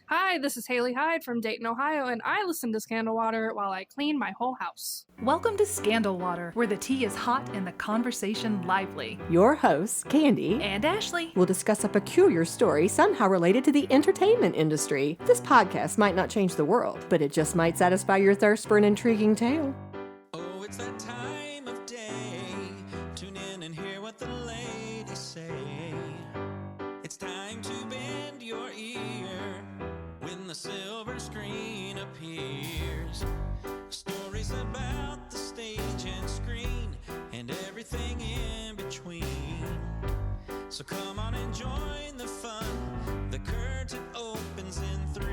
Hi, this is Haley Hyde from Dayton, Ohio, and I listen to Scandal Water while I clean my whole house. Welcome to Scandal Water, where the tea is hot and the conversation lively. Your hosts, Candy And Ashley, will discuss a peculiar story somehow related to the entertainment industry. This podcast might not change the world, but it just might satisfy your thirst for an intriguing tale. Oh, it's that time of day. Tune in and hear what the ladies say. It's time to bend your ear when the silver screen appears. Stories about the stage and screen and everything in between. So come on and join the fun. The curtain opens in 3,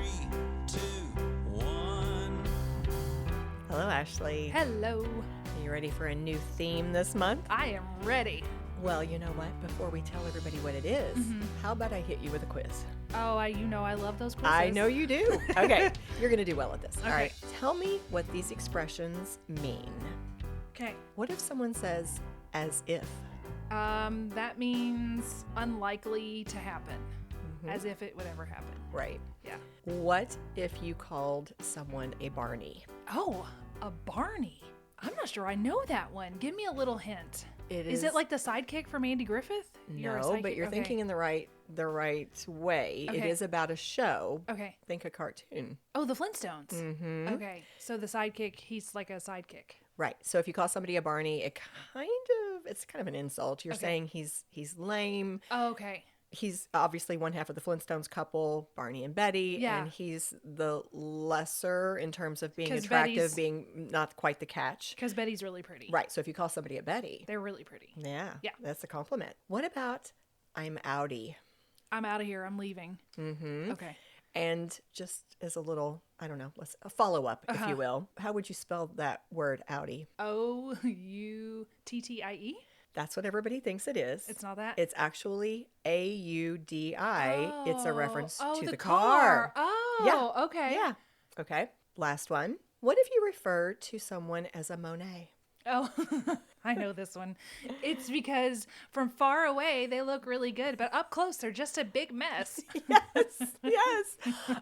2, 1. Hello, Ashley. Hello. Are you ready for a new theme this month? I am ready. Well, you know what? Before we tell everybody what it is, how about I hit you with a quiz? Oh, I love those quizzes. I know you do. Okay, you're going to do well at this. Okay. All right. Tell me what these expressions mean. Okay. What if someone says, as if? That means unlikely to happen. As if it would ever happen. Right. Yeah. What if you called someone a Barney? Oh, a Barney. I'm not sure I know that one. Give me a little hint. Is it like the sidekick from Andy Griffith? You're a No, but sidekick? you're Okay. thinking in the right way. It Okay. is about a show. Okay. Think a cartoon. Oh, the Flintstones. Mm-hmm. Okay. So the sidekick, he's like a sidekick. Right. So if you call somebody a Barney, it's kind of an insult. You're Okay. saying he's lame. Oh, okay. He's obviously one half of the Flintstones couple, Barney and Betty, Yeah. and he's the lesser in terms of being 'Cause attractive, Betty's- being not quite the catch. Because Betty's really pretty. Right. So if you call somebody a Betty, They're really pretty. yeah, Yeah. that's a compliment. What about I'm outie? I'm out of here. I'm leaving. Mm-hmm. Okay. And just as a little, I don't know, a follow up, if you will, how would you spell that word outie? Outtie? That's what everybody thinks it is. It's not that? It's actually AUDI. It's a reference Oh, to the the car. Oh, Yeah. okay. Yeah. Okay. Last one. What if you refer to someone as a Monet? Oh, I know this one. It's because from far away, they look really good, but up close, they're just a big mess. Yes.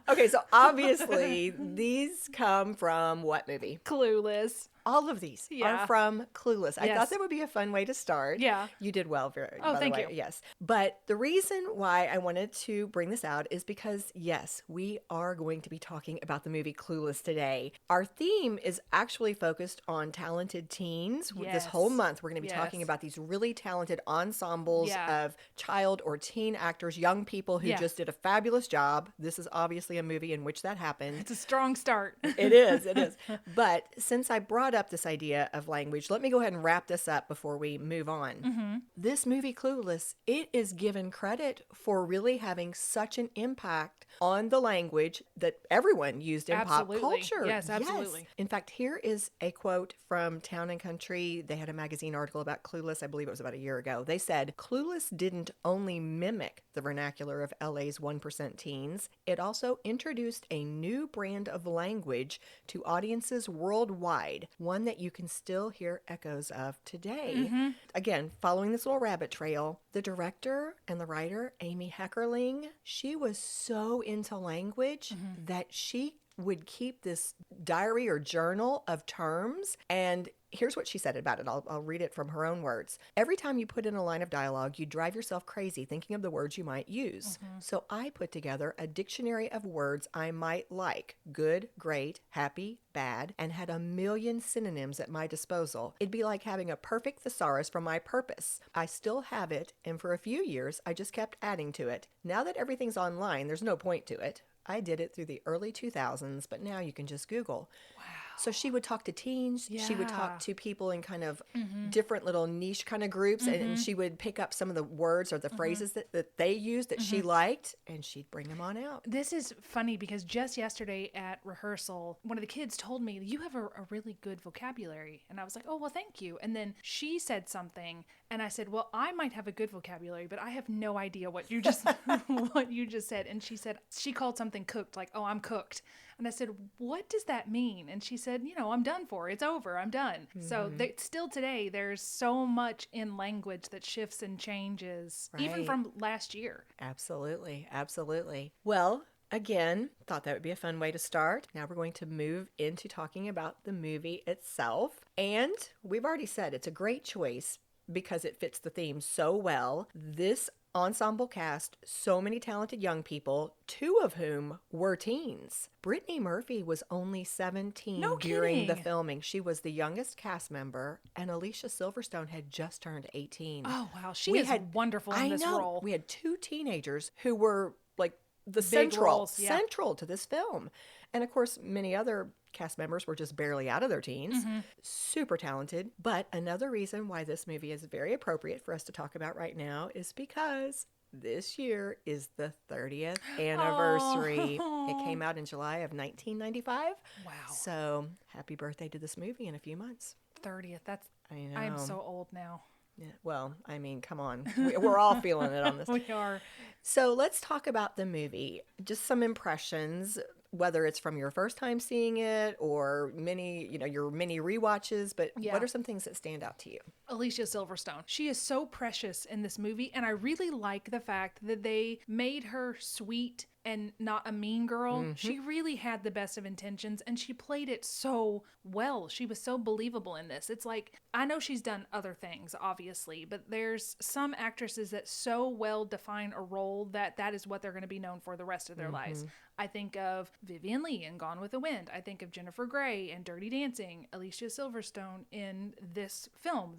Okay, so obviously these come from what movie? Clueless. All of these Yeah. are from Clueless. I Yes. thought that would be a fun way to start. Yeah. You did well, by thank the way. you. Yes. But the reason why I wanted to bring this out is because, yes, we are going to be talking about the movie Clueless today. Our theme is actually focused on talented teens. This whole Yes. month, we're going to be talking Yes. about these really talented ensembles Yeah. of child or teen actors, young people who Yeah. just did a fabulous job. This is obviously a movie in which that happened. It's a strong start. It is. It is. But since I brought up this idea of language, let me go ahead and wrap this up before we move on. This movie, Clueless, it is given credit for really having such an impact on the language that everyone used in Absolutely. pop culture. Yes, absolutely. In fact, here is a quote from Town and Country. They had a magazine article about Clueless. I believe it was about a year ago. They said, Clueless didn't only mimic the vernacular of LA's 1% teens, it also introduced a new brand of language to audiences worldwide, one that you can still hear echoes of today. Again, following this little rabbit trail, the director and the writer, Amy Heckerling, she was so into language that she would keep this diary or journal of terms. And here's what she said about it. I'll read it from her own words. Every time you put in a line of dialogue, you drive yourself crazy thinking of the words you might use. So I put together a dictionary of words I might like. Good, great, happy, bad, and had a million synonyms at my disposal. It'd be like having a perfect thesaurus for my purpose. I still have it, and for a few years, I just kept adding to it. Now that everything's online, there's no point to it. I did it through the early 2000s, but now you can just Google. Wow. So she would talk to teens. She would talk to people in kind of different little niche kind of groups, and she would pick up some of the words or the phrases that they used that she liked, and she'd bring them on out. This is funny because just yesterday at rehearsal, one of the kids told me, you have a really good vocabulary. And I was like, oh, well, thank you. And then she said something, and I said, well, I might have a good vocabulary, but I have no idea what you just what you just said. And she said, she called something cooked, like, oh, I'm cooked. And I said, what does that mean? And she said, I'm done for. It's over. I'm done. So still today, there's so much in language that shifts and changes, even Right. from last year. Absolutely. Absolutely. Well, again, thought that would be a fun way to start. Now we're going to move into talking about the movie itself. And we've already said it's a great choice because it fits the theme so well. This ensemble cast so many talented young people, 2 of whom were teens. Brittany Murphy was only 17 No during the kidding. filming. She was the youngest cast member, and Alicia Silverstone had just turned 18. Oh, wow. She We is had- wonderful in I this know. role. We had 2 teenagers who were like the Big roles, yeah. central to this film. And of course, many other cast members were just barely out of their teens. Mm-hmm. Super talented. But another reason why this movie is very appropriate for us to talk about right now is because this year is the 30th anniversary. It came out in July of 1995. Wow. So happy birthday to this movie in a few months. 30th. That's. I know. I'm so old now. Yeah, well, I mean, come on. We're all feeling it on this. We are. So let's talk about the movie. Just some impressions, whether it's from your first time seeing it or your many rewatches, but Yeah. what are some things that stand out to you? Alicia Silverstone. She is so precious in this movie, and I really like the fact that they made her sweet and not a mean girl. She really had the best of intentions, and she played it so well. She was so believable in this. It's like, I know she's done other things, obviously, but there's some actresses that so well define a role that is what they're going to be known for the rest of their lives. I think of Vivien Leigh in Gone with the Wind. I think of Jennifer Grey in Dirty Dancing, Alicia Silverstone in this film.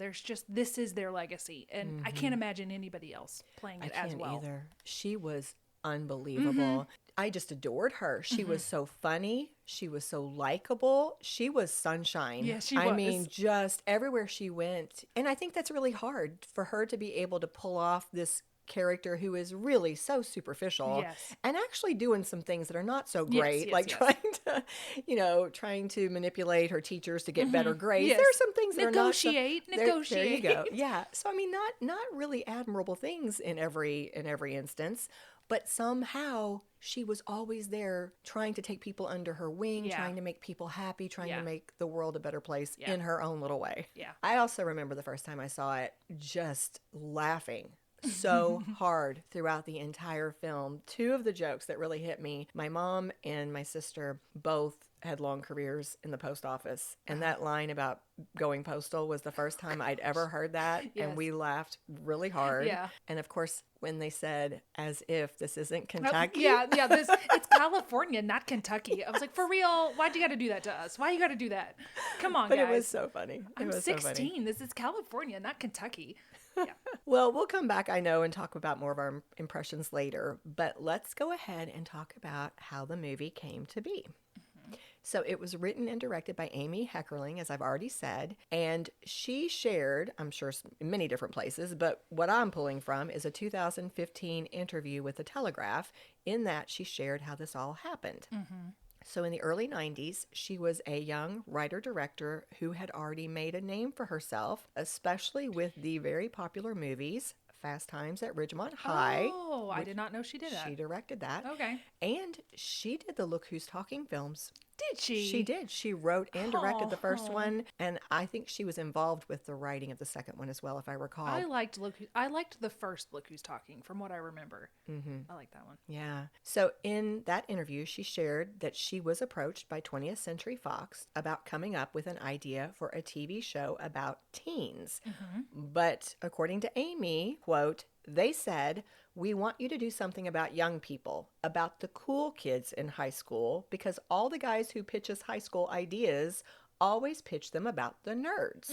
This is their legacy, and I can't imagine anybody else playing it as well. Either. She was unbelievable. I just adored her. She was so funny. She was so likable. She was sunshine. Yeah, she I was. mean, just everywhere she went. And I think that's really hard for her to be able to pull off this character who is really so superficial Yes. and actually doing some things that are not so Yes, great, yes, like yes. trying to manipulate her teachers to get better grades. Yes. There are some things that are not so, Negotiate. There you go. Yeah. So I mean, not really admirable things in every instance, but somehow she was always there trying to take people under her wing, Yeah. trying to make people happy, trying Yeah. to make the world a better place Yeah. in her own little way. Yeah. I also remember the first time I saw it just laughing so hard throughout the entire film. 2 of the jokes that really hit me, my mom and my sister both had long careers in the post office. And that line about going postal was the first time I'd ever heard that. Yes. And we laughed really hard. Yeah. And of course, when they said, as if this isn't Kentucky. Yeah, it's California, not Kentucky. I was like, for real? Why'd you got to do that to us? Why you got to do that? Come on, But guys. it was so funny. I'm it was 16. So funny. This is California, not Kentucky. Yeah. Well, we'll come back, I know, and talk about more of our impressions later. But let's go ahead and talk about how the movie came to be. So it was written and directed by Amy Heckerling, as I've already said, and she shared, I'm sure in many different places, but what I'm pulling from is a 2015 interview with The Telegraph. In that, she shared how this all happened. So in the early 90s, she was a young writer-director who had already made a name for herself, especially with the very popular movies Fast Times at Ridgemont High. Oh, I did not know she did that. She directed that. Okay. And she did the Look Who's Talking films. Did she? She did. She wrote and directed the first Oh. one, and I think she was involved with the writing of the second one as well, if I recall. I liked the first Look Who's Talking, from what I remember. I like that one. Yeah. So in that interview, she shared that she was approached by 20th Century Fox about coming up with an idea for a TV show about teens. But according to Amy, quote, they said, we want you to do something about young people, about the cool kids in high school, because all the guys who pitch us high school ideas always pitch them about the nerds.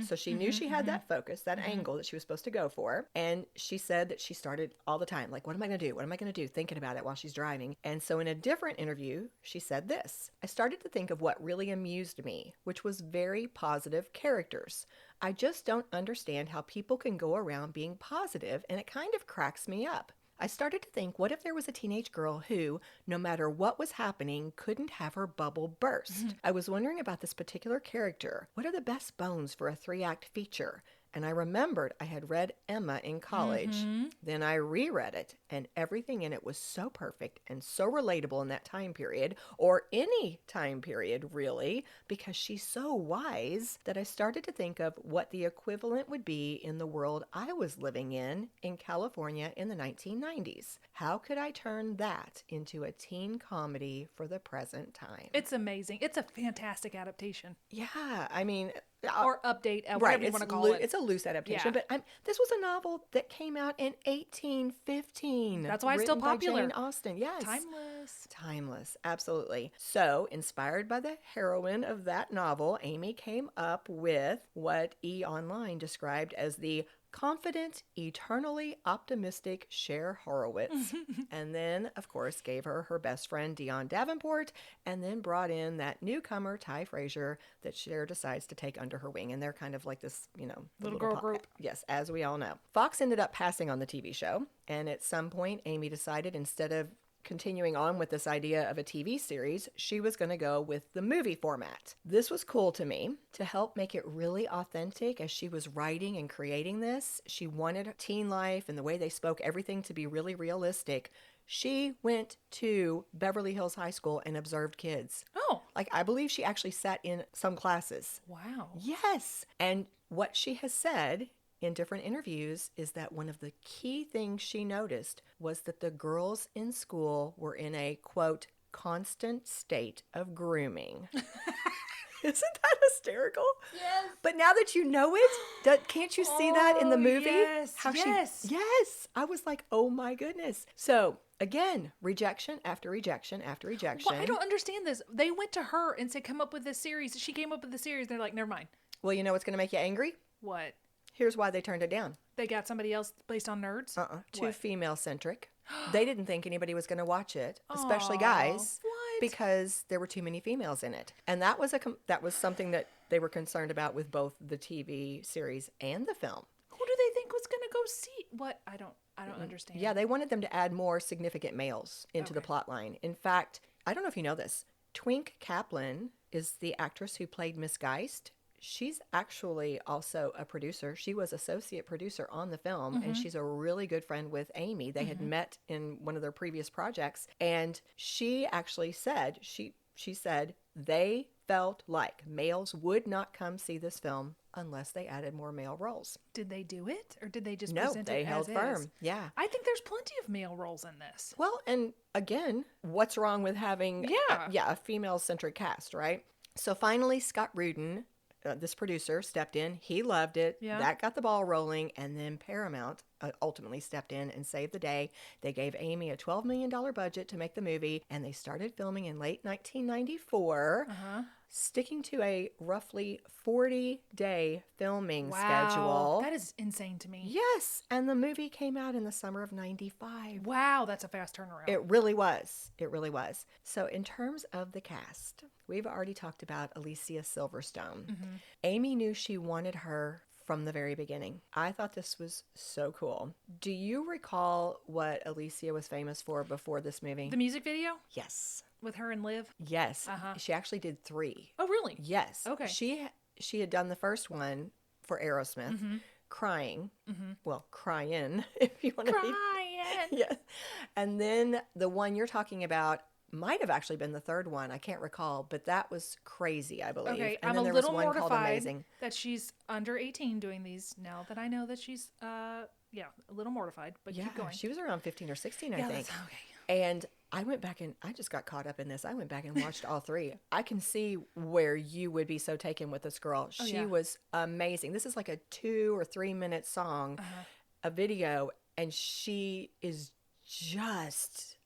So she knew she had that focus, that angle that she was supposed to go for. And she said that she started all the time, like, what am I going to do? What am I going to do? Thinking about it while she's driving. And so in a different interview, she said this, I started to think of what really amused me, which was very positive characters. I just don't understand how people can go around being positive, and it kind of cracks me up. I started to think, what if there was a teenage girl who, no matter what was happening, couldn't have her bubble burst? I was wondering about this particular character. What are the best bones for a 3-act feature? And I remembered I had read Emma in college. Then I reread it, and everything in it was so perfect and so relatable in that time period, or any time period, really, because she's so wise that I started to think of what the equivalent would be in the world I was living in California in the 1990s. How could I turn that into a teen comedy for the present time? It's amazing. It's a fantastic adaptation. Yeah, I mean, Or update, whatever you want to call it. It's a loose adaptation, Yeah. but this was a novel that came out in 1815. That's why it's still written by popular. Jane Austen, yes. Timeless. Timeless, absolutely. So, inspired by the heroine of that novel, Amy came up with what E! Online described as the confident, eternally optimistic Cher Horowitz. And then, of course, gave her her best friend Dionne Davenport, and then brought in that newcomer, Ty Frazier, that Cher decides to take under her wing. And they're kind of like this, the Little girl group. Yes, as we all know. Fox ended up passing on the TV show, and at some point, Amy decided instead of continuing on with this idea of a TV series, she was going to go with the movie format. This was cool to me to help make it really authentic as she was writing and creating this. She wanted teen life and the way they spoke, everything to be really realistic. She went to Beverly Hills High School and observed kids. Oh. Like, I believe she actually sat in some classes. Wow. Yes. And what she has said in different interviews is that one of the key things she noticed was that the girls in school were in a, quote, constant state of grooming. Isn't that hysterical? Yes. But now that you know it, can't you see that in the movie? Yes. Yes. I was like, oh my goodness. So again, rejection after rejection after rejection. Well, I don't understand this. They went to her and said, come up with this series. She came up with the series. They're like, never mind. Well, you know what's going to make you angry? What? Here's why they turned it down. They got somebody else based on nerds? Too What? female-centric. They didn't think anybody was going to watch it, especially guys, what? because there were too many females in it. And that was something that they were concerned about with both the TV series and the film. Who do they think was going to go see? What? I don't understand. Yeah, they wanted them to add more significant males into the Okay. plot line. In fact, I don't know if you know this, Twink Kaplan is the actress who played Miss Geist. She's actually also a producer. She was associate producer on the film, and she's a really good friend with Amy. They had met in one of their previous projects, and she actually said, she said they felt like males would not come see this film unless they added more male roles. Did they do it? Or did they just No, present they it held as firm. is? Yeah. I think there's plenty of male roles in this. Well, and again, what's wrong with having a female-centric cast, right? So finally, Scott Rudin, this producer, stepped in. He loved it. Yeah. That got the ball rolling. And then Paramount ultimately stepped in and saved the day. They gave Amy a $12 million budget to make the movie, and they started filming in late 1994, sticking to a roughly 40-day filming schedule. That is insane to me. Yes, and the movie came out in the summer of 95. Wow, that's a fast turnaround. It really was. It really was. So in terms of the cast, we've already talked about Alicia Silverstone. Amy knew she wanted her from the very beginning. I thought this was so cool. Do you recall what Alicia was famous for before this movie? The music video Yes. with her and Liv? Yes. She actually did 3. Oh, really? Yes. Okay. She had done the first one for Aerosmith, Crying. Well, Crying, if you want to be. Crying. Yeah. And then the one you're talking about might have actually been the third one. I can't recall, but that was Crazy, I believe. Okay, and I'm then a there little was one called mortified Amazing. that she's under 18 doing these now that I know that she's, a little mortified, but Yeah, keep going. she was around 15 or 16, I Yeah, think. that's okay. And I went back and I just got caught up in this. I went back and watched all 3. I can see where you would be so taken with this girl. She yeah. was amazing. This is like a 2 or 3 minute song, a video, and she is just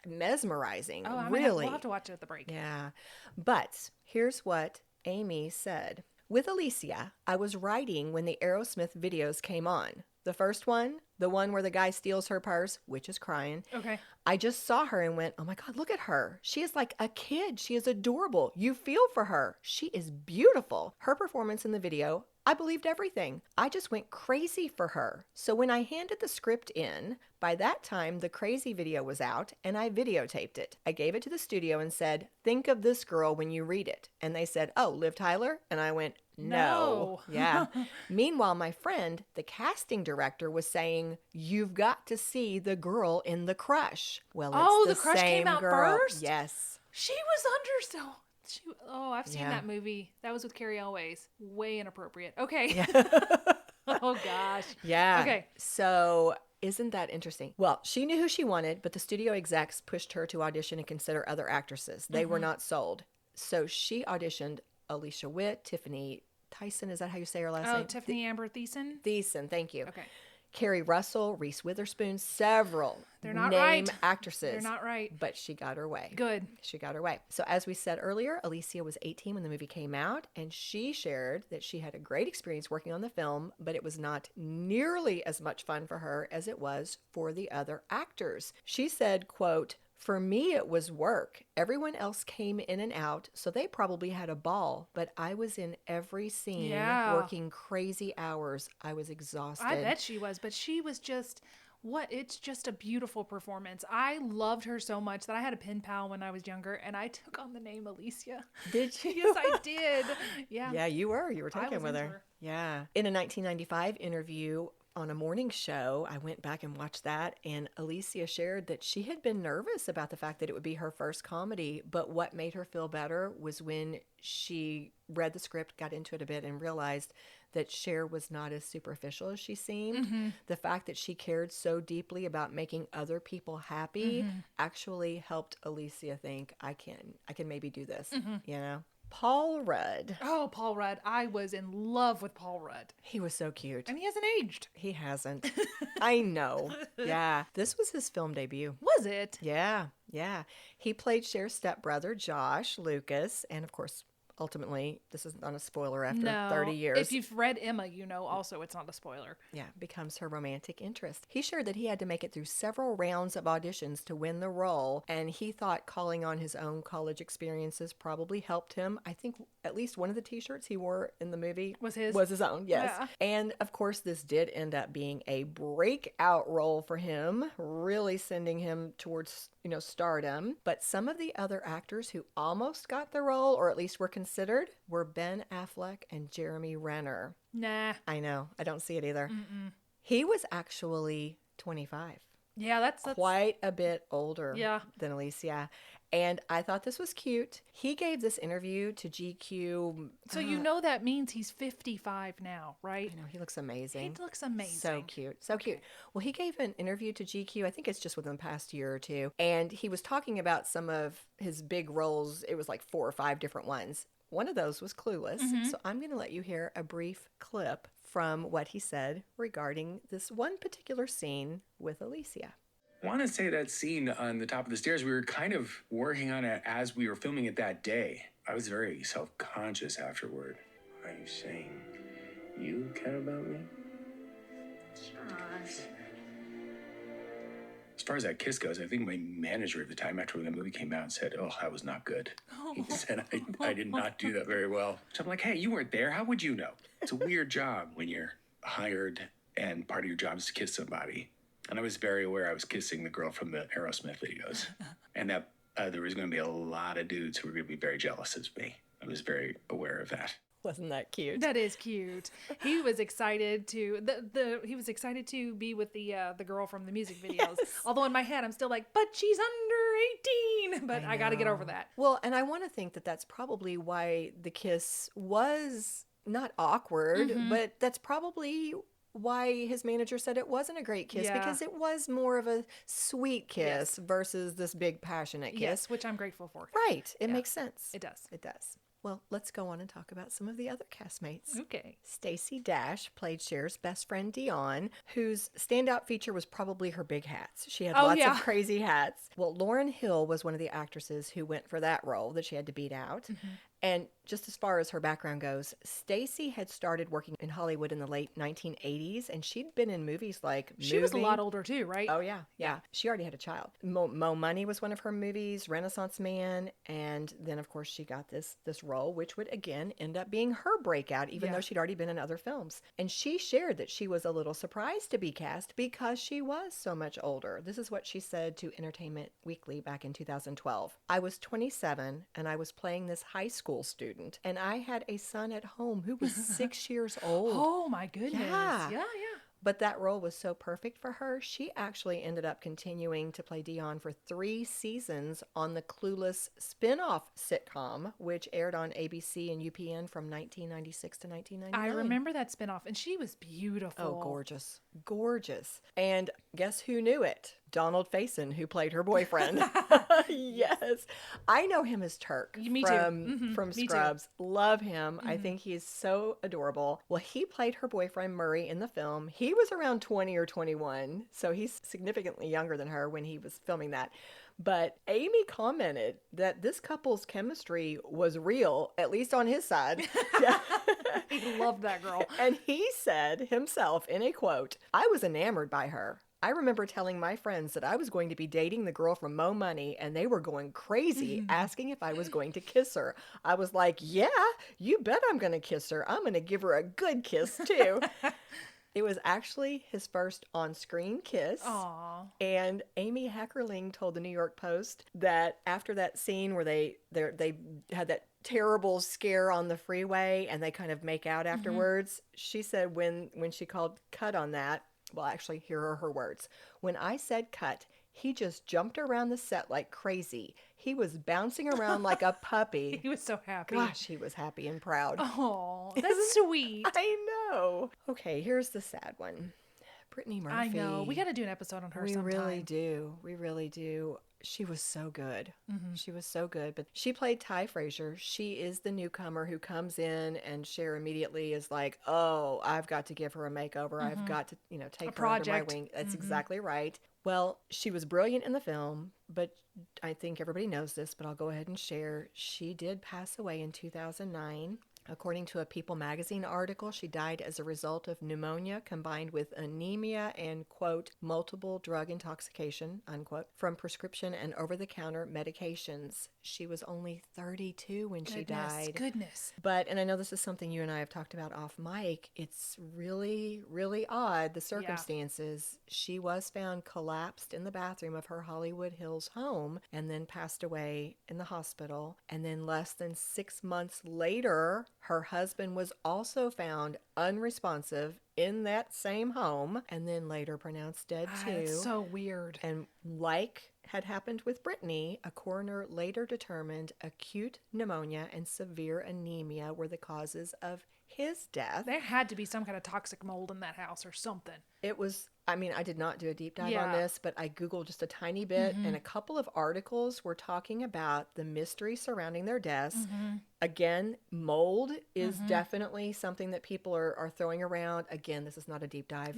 mesmerizing. Oh, really. we'll have to watch it at the break. Yeah. But here's what Amy said. With Alicia, I was writing when the Aerosmith videos came on. The first one, the one where the guy steals her purse, which is Crying. Okay. I just saw her and went, oh my God, look at her. She is like a kid. She is adorable. You feel for her. She is beautiful. Her performance in the video I believed everything. I just went crazy for her. So when I handed the script in, by that time, the crazy video was out and I videotaped it. I gave it to the studio and said, think of this girl when you read it. And they said, oh, Liv Tyler? And I went, no. Yeah. Meanwhile, my friend, the casting director, was saying, you've got to see the girl in The Crush. Well, it's The Crush same came out girl. first? Yes. She was under I've seen that movie. That was with Carrie Elways. Way inappropriate. Okay. Yeah. Oh gosh. Yeah. Okay. So isn't that interesting? Well, she knew who she wanted, but the studio execs pushed her to audition and consider other actresses. They were not sold. So she auditioned Alicia Witt, Tiffany Tyson. Is that how you say her last name? Tiffany Amber Thiessen. Thiessen, thank you. Okay. Carrie Russell, Reese Witherspoon, several They're not name right. actresses. They're not right. But she got her way. Good. She got her way. So as we said earlier, Alicia was 18 when the movie came out, and she shared that she had a great experience working on the film, but it was not nearly as much fun for her as it was for the other actors. She said, quote, for me, it was work. Everyone else came in and out, so they probably had a ball, but I was in every scene working crazy hours. I was exhausted. I bet she was, but she was just... It's just a beautiful performance. I loved her so much that I had a pen pal when I was younger, and I took on the name Alicia. Did you? Yes, I did. Yeah. Yeah, you were. You were taken with into her. Yeah. In a 1995 interview on a morning show, I went back and watched that, and Alicia shared that she had been nervous about the fact that it would be her first comedy, but what made her feel better was when she read the script, got into it a bit, and realized that Cher was not as superficial as she seemed. The fact that she cared so deeply about making other people happy actually helped Alicia think, I can maybe do this, you know? Paul Rudd. Oh, Paul Rudd. I was in love with Paul Rudd. He was so cute. And he hasn't aged. He hasn't. I know. Yeah. This was his film debut. Was it? Yeah. Yeah. He played Cher's stepbrother, Josh Lucas, and of course, ultimately, this is not a spoiler after 30 years. If you've read Emma, you know also it's not a spoiler. Yeah, becomes her romantic interest. He shared that he had to make it through several rounds of auditions to win the role, and he thought calling on his own college experiences probably helped him. I think at least one of the t-shirts he wore in the movie was his own, yes. Yeah. And of course, this did end up being a breakout role for him, really sending him towards, stardom. But some of the other actors who almost got the role, or at least were considered, were Ben Affleck and Jeremy Renner. Nah. I know. I don't see it either. He was actually 25. Yeah, that's quite a bit older than Alicia. And I thought this was cute. He gave this interview to GQ. So that means he's 55 now, right? I know. He looks amazing. He looks amazing. So cute. So cute. Well, he gave an interview to GQ. I think it's just within the past year or two. And he was talking about some of his big roles. It was like 4 or 5 different ones. One of those was Clueless. So I'm going to let you hear a brief clip from what he said regarding this one particular scene with Alicia. I want to say that scene on the top of the stairs, we were kind of working on it as we were filming it that day. I was very self-conscious afterward. Are you saying you care about me? Josh. As far as that kiss goes, I think my manager at the time, after the movie came out, said, oh, that was not good. He said I did not do that very well. So I'm like, hey, you weren't there. How would you know? It's a weird job when you're hired and part of your job is to kiss somebody. And I was very aware I was kissing the girl from the Aerosmith videos. And that there was going to be a lot of dudes who were going to be very jealous of me. I was very aware of that. Wasn't that cute? That is cute. He was excited to he was excited to be with the girl from the music videos. Yes. Although in my head I'm still like, but she's under 18. But I got to get over that. Well, and I want to think that that's probably why the kiss was not awkward, but that's probably why his manager said it wasn't a great kiss, because it was more of a sweet kiss versus this big passionate kiss. Yes, which I'm grateful for. Right. It makes sense. It does. It does. Well, let's go on and talk about some of the other castmates. Okay. Stacey Dash played Cher's best friend Dion, whose standout feature was probably her big hats. She had lots of crazy hats. Well, Lauryn Hill was one of the actresses who went for that role that she had to beat out. And just as far as her background goes, Stacey had started working in Hollywood in the late 1980s, and she'd been in movies like She was a lot older too, right? Oh, yeah. She already had a child. Mo Money was one of her movies, Renaissance Man, and then, of course, she got this role, which would, again, end up being her breakout, even though she'd already been in other films. And she shared that she was a little surprised to be cast because she was so much older. This is what she said to Entertainment Weekly back in 2012. I was 27, and I was playing this high school student, and I had a son at home who was 6 years old. Oh, my goodness. Yeah. But that role was so perfect for her, she actually ended up continuing to play Dion for 3 seasons on the Clueless spin-off sitcom, which aired on ABC and UPN from 1996 to 1999. I remember that spinoff, and she was beautiful. Oh, gorgeous. Gorgeous. And guess who knew it? Donald Faison, who played her boyfriend. Yes. I know him as Turk Me too. Mm-hmm. from Me Scrubs. Love him. I think he's so adorable. Well, he played her boyfriend Murray in the film. He was around 20 or 21, so he's significantly younger than her when he was filming that. But Amy commented that this couple's chemistry was real, at least on his side. He loved that girl. And he said himself in a quote, I was enamored by her. I remember telling my friends that I was going to be dating the girl from Mo Money, and they were going crazy, asking if I was going to kiss her. I was like, yeah, you bet I'm going to kiss her. I'm going to give her a good kiss, too. It was actually his first on-screen kiss. Aww. And Amy Heckerling told the New York Post that after that scene where they had that terrible scare on the freeway and they kind of make out afterwards, she said when she called cut on that, well, actually, here are her words. When I said cut, he just jumped around the set like crazy. He was bouncing around like a puppy. He was so happy. Gosh, he was happy and proud. Oh, that's sweet. I know. Okay, here's the sad one. Brittany Murphy. I know. We got to do an episode on her sometime. We really do. We really do. She was so good. She was so good. But she played Ty Frazier. She is the newcomer who comes in, and Cher immediately is like, oh, I've got to give her a makeover. I've got to, take her under my wing. That's exactly right. Well, she was brilliant in the film, but I think everybody knows this, but I'll go ahead and share. She did pass away in 2009. According to a People magazine article, she died as a result of pneumonia combined with anemia and, quote, multiple drug intoxication, unquote, from prescription and over-the-counter medications. She was only 32 when she died. Goodness. But, and I know this is something you and I have talked about off mic, it's really, really odd, the circumstances. Yeah. She was found collapsed in the bathroom of her Hollywood Hills home and then passed away in the hospital. And then less than 6 months later, her husband was also found unresponsive in that same home and then later pronounced dead too. That's so weird. And like had happened with Brittany, a coroner later determined acute pneumonia and severe anemia were the causes of his death. There had to be some kind of toxic mold in that house or something. It was, I did not do a deep dive on this, but I Googled just a tiny bit, and a couple of articles were talking about the mystery surrounding their deaths. Again, mold is definitely something that people are throwing around. Again, this is not a deep dive,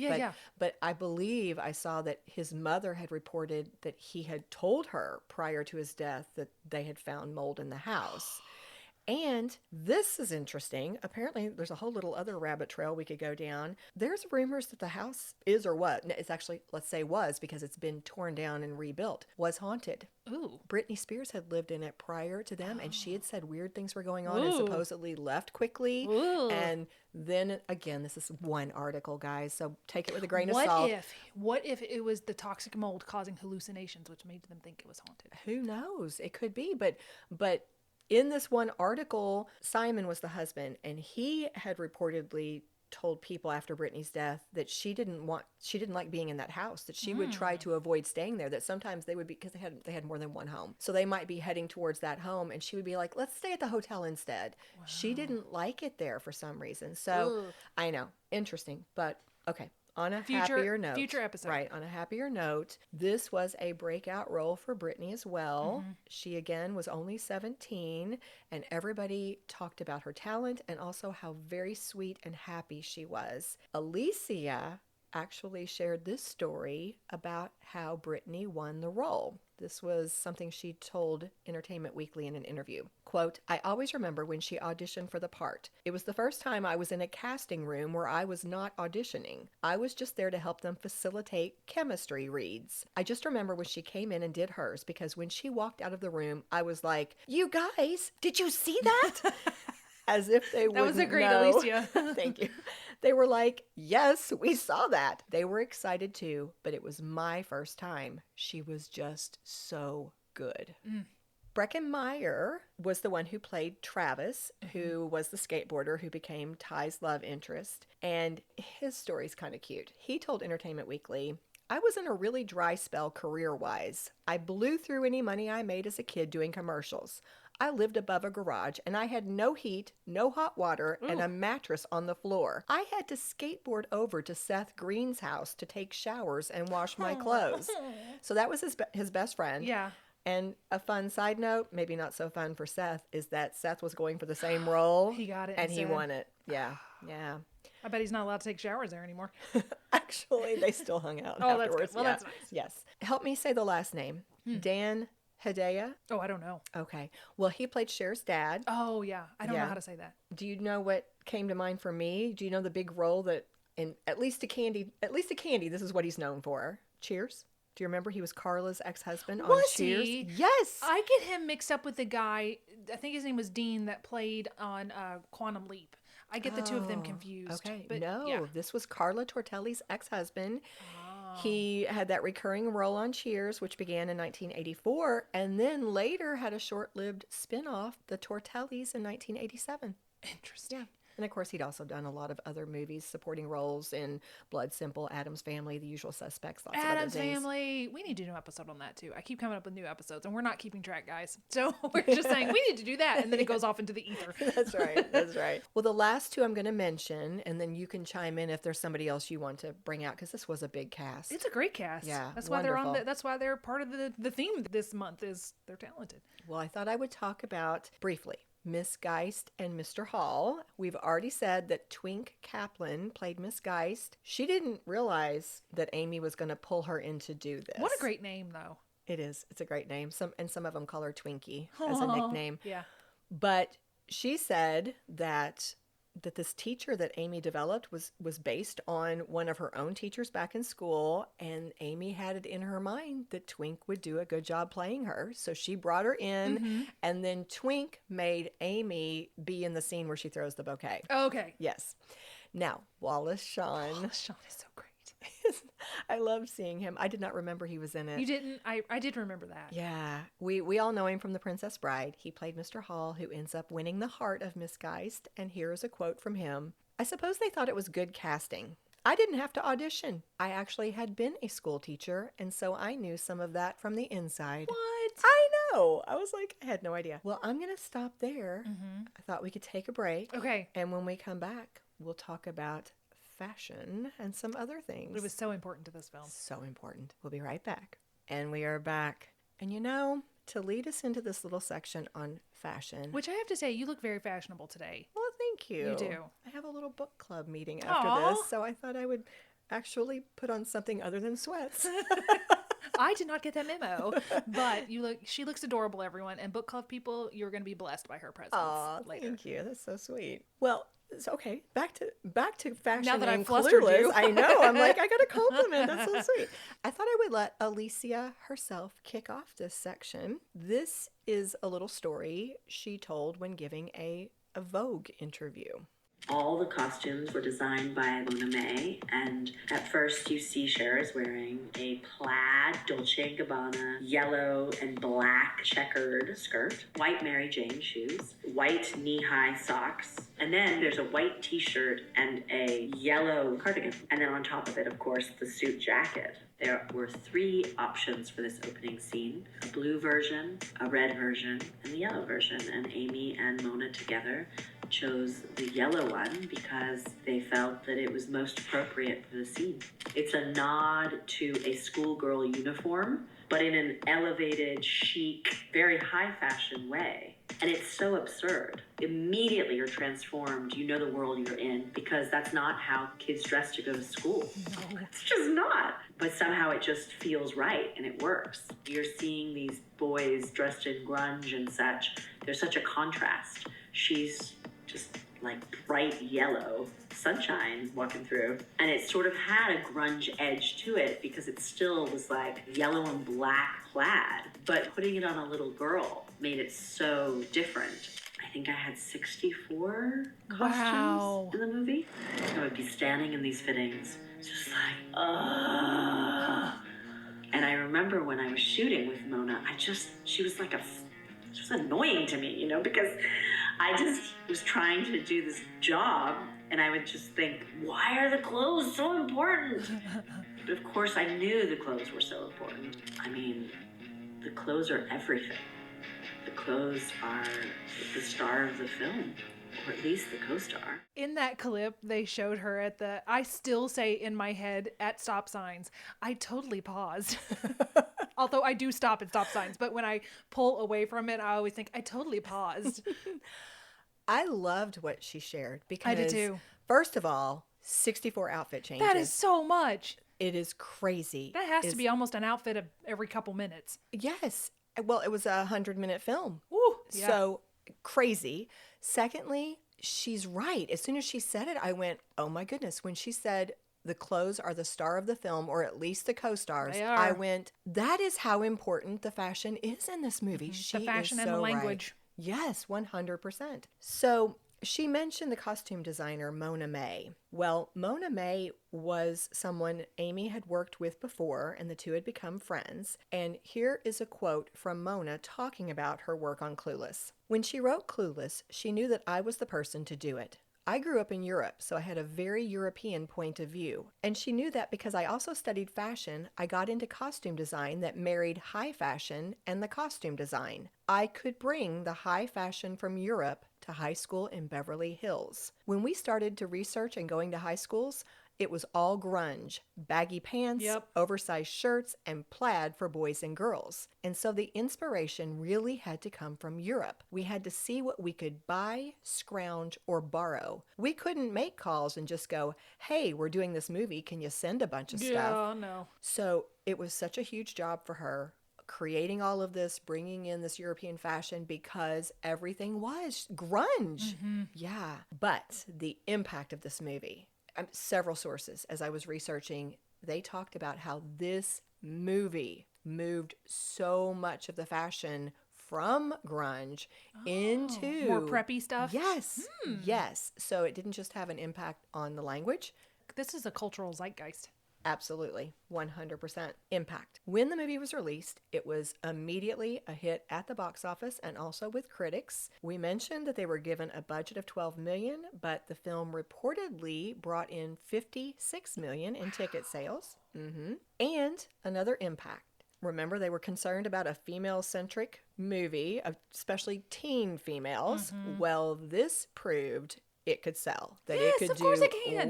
but I believe I saw that his mother had reported that he had told her prior to his death that they had found mold in the house. And this is interesting. Apparently, there's a whole little other rabbit trail we could go down. There's rumors that the house is or what? It's actually, let's say was, because it's been torn down and rebuilt, was haunted. Ooh. Britney Spears had lived in it prior to them, and she had said weird things were going on and supposedly left quickly. Ooh. And then, again, this is one article, guys, so take it with a grain of salt. What if it was the toxic mold causing hallucinations, which made them think it was haunted? Who knows? It could be, but in this one article, Simon was the husband, and he had reportedly told people after Brittany's death that she didn't like being in that house, that she would try to avoid staying there, that sometimes they would be, because they had more than one home. So they might be heading towards that home, and she would be like, let's stay at the hotel instead. Wow. She didn't like it there for some reason. So I know, interesting, but okay. On a happier note. Future episode. Right. On a happier note, this was a breakout role for Brittany as well. She, again, was only 17, and everybody talked about her talent and also how very sweet and happy she was. Alicia actually shared this story about how Brittany won the role. This was something she told Entertainment Weekly in an interview. Quote, "I always remember when she auditioned for the part. It was the first time I was in a casting room where I was not auditioning. I was just there to help them facilitate chemistry reads. I just remember when she came in and did hers, because when she walked out of the room, I was like, 'You guys, did you see that?'" As if they would know. That was a great Alicia. Thank you. They were like, "Yes, we saw that." They were excited too, but it was my first time. She was just so good. Brecken Meyer was the one who played Travis, who was the skateboarder who became Ty's love interest. And his story's kind of cute. He told Entertainment Weekly, "I was in a really dry spell career-wise. I blew through any money I made as a kid doing commercials. I lived above a garage and I had no heat, no hot water, and a mattress on the floor. I had to skateboard over to Seth Green's house to take showers and wash my clothes." So that was his best friend. Yeah. And a fun side note, maybe not so fun for Seth, is that Seth was going for the same role. He got it and he instead. won it. Yeah. Yeah. I bet he's not allowed to take showers there anymore. Actually, they still hung out Oh, that's afterwards. good. Well, Yeah. that's nice. Yes. Help me say the last name. Dan Hedaya. Oh, I don't know. Okay. Well, he played Cher's dad. Oh, yeah. I don't know Yeah. how to say that. Do you know what came to mind for me? Do you know the big role that in At Least a Candy, this is what he's known for? Cheers. Do you remember he was Carla's ex-husband on Was Cheers? he? Yes. I get him mixed up with the guy, I think his name was Dean, that played on Quantum Leap. I get the two of them confused. Okay. But No, yeah. this was Carla Tortelli's ex-husband. He had that recurring role on Cheers, which began in 1984, and then later had a short-lived spin-off, The Tortellis, in 1987. Interesting. Yeah. And of course, he'd also done a lot of other movies, supporting roles in Blood Simple, Addams Family, The Usual Suspects, lots of other Addams things. Family. We need to do an episode on that too. I keep coming up with new episodes, and we're not keeping track, guys. So we're just saying we need to do that, and then it goes off into the ether. That's right. That's right. Well, the last two I'm going to mention, and then you can chime in if there's somebody else you want to bring out, because this was a big cast. It's a great cast. Yeah, that's why they're on. wonderful. That's why they're part of the theme this month. Is they're talented. Well, I thought I would talk about, briefly, Miss Geist and Mr. Hall. We've already said that Twink Kaplan played Miss Geist. She didn't realize that Amy was going to pull her in to do this. What a great name, though. It is. It's a great name. Some of them call her Twinkie as a nickname. Yeah. But she said that this teacher that Amy developed was based on one of her own teachers back in school, and Amy had it in her mind that Twink would do a good job playing her. So she brought her in, and then Twink made Amy be in the scene where she throws the bouquet. Okay. Yes. Now, Wallace Shawn. Sean is so great. I love seeing him. I did not remember he was in it. You didn't? I did remember that. Yeah, we all know him from The Princess Bride. He played Mr. Hall, who ends up winning the heart of Miss Geist. And here is a quote from him. "I suppose they thought it was good casting. I didn't have to audition. I actually had been a school teacher, and so I knew some of that from the inside." What? I know. I was like, I had no idea. Well, I'm going to stop there. I thought we could take a break. Okay. And when we come back, we'll talk about fashion and some other things. It was so important to this film. So important. We'll be right back. And we are back. And you know, to lead us into this little section on fashion. Which I have to say, you look very fashionable today. Well, thank you. You do. I have a little book club meeting after Aw. this, so I thought I would actually put on something other than sweats. I did not get that memo, but she looks adorable, everyone. And book club people, you're going to be blessed by her presence Aw, later. thank you. That's so sweet. Well, it's okay. Back to fashion. Now that and I've flustered Clueless. you. I know. I'm like, I got a compliment. That's so sweet. I thought I would let Alicia herself kick off this section. This is a little story she told when giving a Vogue interview. All the costumes were designed by Mona May, and at first you see Cher is wearing a plaid Dolce & Gabbana yellow and black checkered skirt, white Mary Jane shoes, white knee-high socks, and then there's a white t-shirt and a yellow cardigan, and then on top of it, of course, the suit jacket. There were 3 options for this opening scene: a blue version, a red version, and the yellow version, and Amy and Mona together chose the yellow one because they felt that it was most appropriate for the scene. It's a nod to a schoolgirl uniform, but in an elevated, chic, very high fashion way. And it's so absurd. Immediately you're transformed. You know the world you're in because that's not how kids dress to go to school. No. It's just not. But somehow it just feels right and it works. You're seeing these boys dressed in grunge and such. There's such a contrast. She's just like bright yellow sunshine walking through. And it sort of had a grunge edge to it because it still was like yellow and black plaid. But putting it on a little girl made it so different. I think I had 64 costumes in the movie. I would be standing in these fittings, just like, And I remember when I was shooting with Mona, she was like she was annoying to me, you know, because I just was trying to do this job and I would just think, why are the clothes so important? But of course I knew the clothes were so important. I mean, the clothes are everything. The clothes are the star of the film, or at least the co-star. In that clip, they showed her at I still say in my head, at stop signs. I totally paused. Although I do stop at stop signs, but when I pull away from it, I always think, I totally paused. I loved what she shared because, I did too. First of all, 64 outfit changes. That is so much. It is crazy. That has to be almost an outfit every couple minutes. Yes. Well, it was a 100-minute film. Woo, yeah. So crazy. Secondly, she's right. As soon as she said it, I went, oh my goodness. When she said the clothes are the star of the film, or at least the co-stars, I went, that is how important the fashion is in this movie. Mm-hmm. The fashion and the language. Right. Yes, 100%. So she mentioned the costume designer, Mona May. Well, Mona May was someone Amy had worked with before, and the two had become friends. And here is a quote from Mona talking about her work on Clueless. When she wrote Clueless, she knew that I was the person to do it. I grew up in Europe, so I had a very European point of view. And she knew that because I also studied fashion, I got into costume design that married high fashion and the costume design. I could bring the high fashion from Europe to high school in Beverly Hills. When we started to research and going to high schools, it was all grunge, baggy pants, oversized shirts, and plaid for boys and girls. And so the inspiration really had to come from Europe. We had to see what we could buy, scrounge, or borrow. We couldn't make calls and just go, hey, we're doing this movie. Can you send a bunch of stuff? Yeah, no. So it was such a huge job for her, creating all of this, bringing in this European fashion because everything was grunge. Mm-hmm. Yeah. But the impact of this movie, several sources, as I was researching, they talked about how this movie moved so much of the fashion from grunge into more preppy stuff. Yes. Yes. So it didn't just have an impact on the language. This is a cultural zeitgeist. Absolutely. 100% impact. When the movie was released, it was immediately a hit at the box office and also with critics. We mentioned that they were given a budget of $12 million, but the film reportedly brought in $56 million in ticket sales. Mm-hmm. And another impact. Remember, they were concerned about a female-centric movie, especially teen females. Mm-hmm. Well, this proved it could sell, that it could do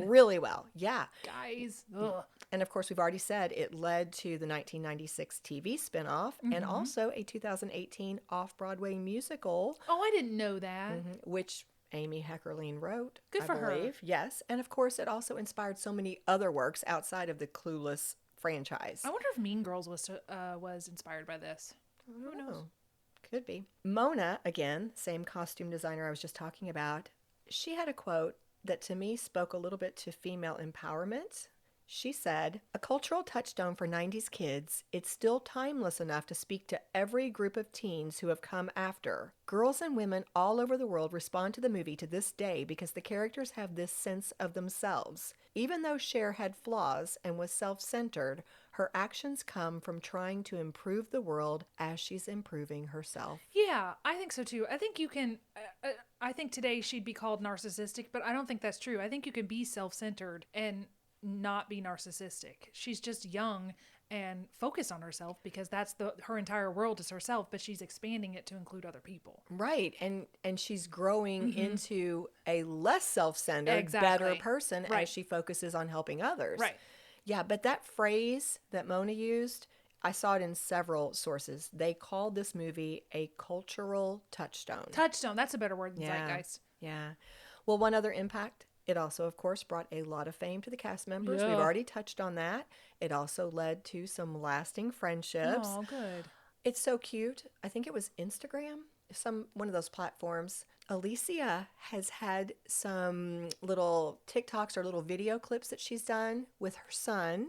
really well. Yeah. Guys. Ugh. And of course, we've already said it led to the 1996 TV spinoff and also a 2018 off-Broadway musical. Oh, I didn't know that. Which Amy Heckerling wrote. Good for her. Yes. And of course, it also inspired so many other works outside of the Clueless franchise. I wonder if Mean Girls was inspired by this. Who knows? Could be. Mona, again, same costume designer I was just talking about, she had a quote that to me spoke a little bit to female empowerment. She said, "A cultural touchstone for 90s kids, it's still timeless enough to speak to every group of teens who have come after. Girls and women all over the world respond to the movie to this day because the characters have this sense of themselves. Even though Cher had flaws and was self-centered, her actions come from trying to improve the world as she's improving herself." Yeah, I think so too. I think you can, I think today she'd be called narcissistic, but I don't think that's true. I think you can be self-centered and not be narcissistic. She's just young and focused on herself because that's her entire world is herself, but she's expanding it to include other people. Right. And she's growing into a less self-centered, better person as she focuses on helping others. Right. Yeah, but that phrase that Mona used, I saw it in several sources. They called this movie a cultural touchstone. Touchstone, that's a better word than zeitgeist. Yeah. Well, one other impact, it also, of course, brought a lot of fame to the cast members. Yeah. We've already touched on that. It also led to some lasting friendships. Oh, good. It's so cute. I think it was Instagram, one of those platforms. Alicia has had some little TikToks or little video clips that she's done with her son.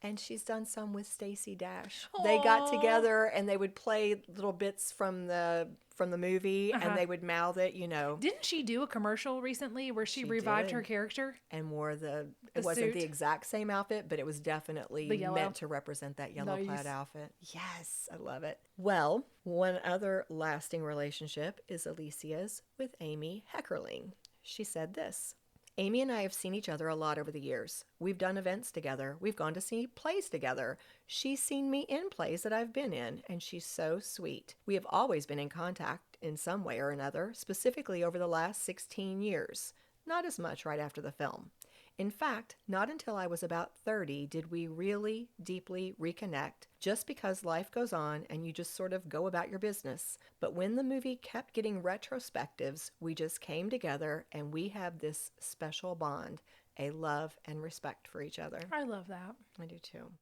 And she's done some with Stacey Dash. They got together and they would play little bits from the movie and they would mouth it, Didn't she do a commercial recently where she revived her character? And wore it wasn't the exact same outfit, but it was definitely meant to represent that yellow plaid outfit. Yes, I love it. Well, one other lasting relationship is Alicia's with Amy Heckerling. She said this: Amy and I have seen each other a lot over the years. We've done events together. We've gone to see plays together. She's seen me in plays that I've been in, and she's so sweet. We have always been in contact in some way or another, specifically over the last 16 years. Not as much right after the film. In fact, not until I was about 30 did we really deeply reconnect, just because life goes on and you just sort of go about your business. But when the movie kept getting retrospectives, we just came together and we have this special bond, a love and respect for each other. I love that. I do too.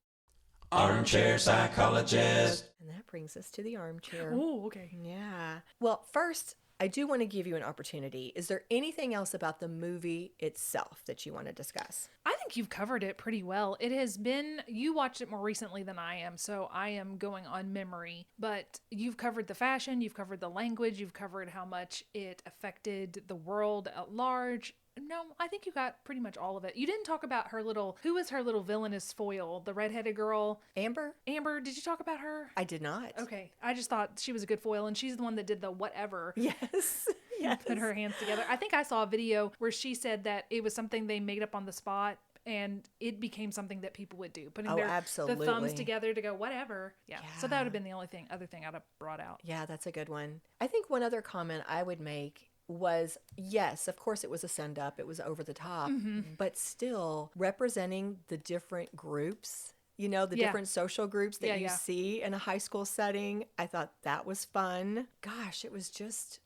Armchair psychologist. And that brings us to the armchair. Oh, okay. Yeah. Well, first, I do want to give you an opportunity. Is there anything else about the movie itself that you want to discuss? I think you've covered it pretty well. It has been, you watched it more recently than I am, so I am going on memory. But you've covered the fashion, you've covered the language, you've covered how much it affected the world at large. No, I think you got pretty much all of it. You didn't talk about who was her little villainous foil, the redheaded girl? Amber, did you talk about her? I did not. Okay, I just thought she was a good foil, and she's the one that did the whatever. Yes. Yes. Put her hands together. I think I saw a video where she said that it was something they made up on the spot, and it became something that people would do, putting the thumbs together to go whatever. Yeah. So that would have been the other thing I'd have brought out. Yeah, that's a good one. I think one other comment I would make was, yes, of course it was a send up, it was over the top, but still representing the different groups, the different social groups that you see in a high school setting. I thought that was fun. Gosh, it was just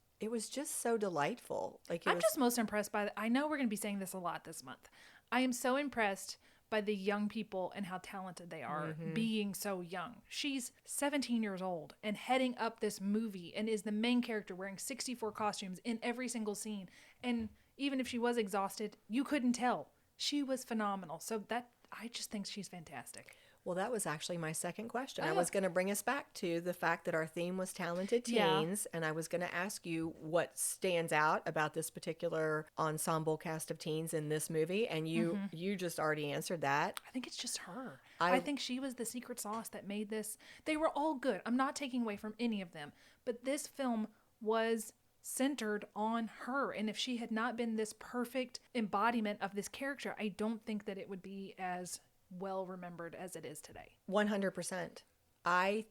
so delightful. I'm just most impressed by I know we're going to be saying this a lot this month. I am so impressed by the young people and how talented they are being so young. She's 17 years old and heading up this movie and is the main character wearing 64 costumes in every single scene. And even if she was exhausted, you couldn't tell. She was phenomenal. So I just think she's fantastic. Well, that was actually my second question. I was going to bring us back to the fact that our theme was talented teens, and I was going to ask you what stands out about this particular ensemble cast of teens in this movie, and you just already answered that. I think it's just her. I think she was the secret sauce that made this. They were all good. I'm not taking away from any of them, but this film was centered on her, and if she had not been this perfect embodiment of this character, I don't think that it would be as well remembered as it is today. 100%. I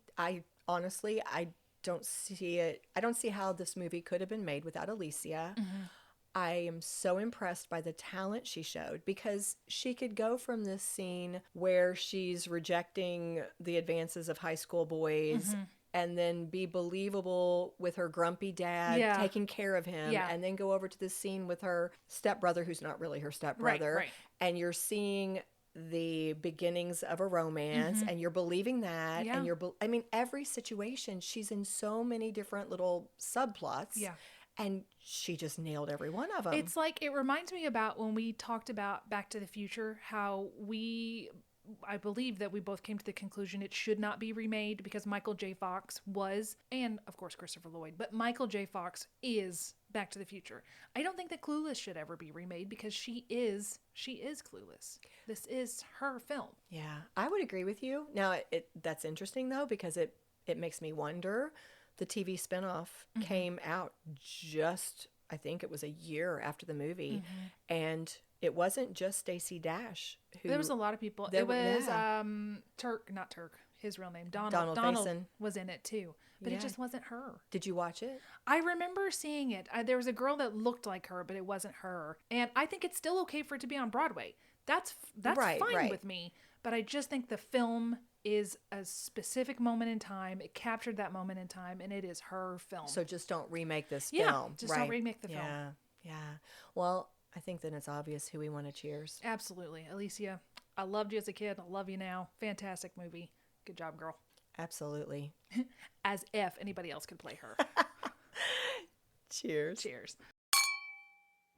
honestly, I don't see it. I don't see how this movie could have been made without Alicia. I am so impressed by the talent she showed, because she could go from this scene where she's rejecting the advances of high school boys and then be believable with her grumpy dad taking care of him, and then go over to this scene with her stepbrother who's not really her stepbrother, right. And you're seeing the beginnings of a romance and you're believing that, and every situation she's in so many different little subplots, and she just nailed every one of them. It's like, it reminds me about when we talked about Back to the Future, how I believe that we both came to the conclusion it should not be remade because Michael J. Fox was, and of course Christopher Lloyd, but Michael J. Fox is Back to the Future. I don't think that Clueless should ever be remade because she is Clueless. This is her film. Yeah, I would agree with you. Now, that's interesting though, because it makes me wonder. The TV spinoff came out just, I think it was a year after the movie, and it wasn't just Stacey Dash. There was a lot of people. It was not Turk, his real name, Donald Faison was in it too, but it just wasn't her. Did you watch it? I remember seeing it. There was a girl that looked like her, but it wasn't her. And I think it's still okay for it to be on Broadway. That's fine with me. But I just think the film is a specific moment in time. It captured that moment in time, and it is her film. So just don't remake this yeah, film. just right? don't remake the film. Yeah. Well, I think then it's obvious who we want to cheers. Absolutely. Alicia, I loved you as a kid. I love you now. Fantastic movie. Good job, girl. Absolutely. As if anybody else could play her. Cheers. Cheers.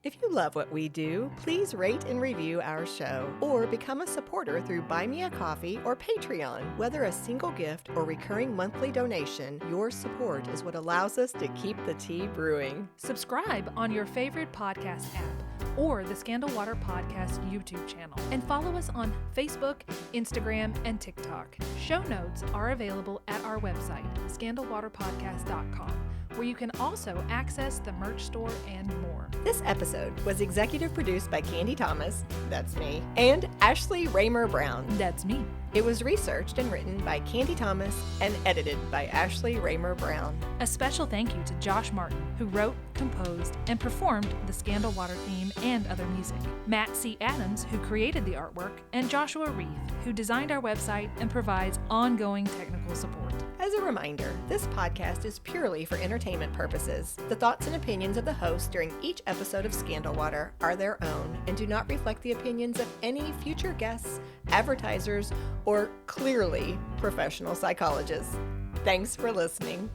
If you love what we do, please rate and review our show or become a supporter through Buy Me a Coffee or Patreon. Whether a single gift or recurring monthly donation, your support is what allows us to keep the tea brewing. Subscribe on your favorite podcast app or the Scandal Water Podcast YouTube channel. And follow us on Facebook, Instagram, and TikTok. Show notes are available at our website, scandalwaterpodcast.com, where you can also access the merch store and more. This episode was executive produced by Candy Thomas, that's me, and Ashley Raymer Brown. That's me. It was researched and written by Candy Thomas and edited by Ashley Raymer Brown. A special thank you to Josh Martin, who wrote, composed, and performed the Scandal Water theme and other music. Matt C. Adams, who created the artwork, and Joshua Reith, who designed our website and provides ongoing technical support. As a reminder, this podcast is purely for entertainment purposes. The thoughts and opinions of the host during each episode of Scandal Water are their own and do not reflect the opinions of any future guests, advertisers, or clearly professional psychologists. Thanks for listening.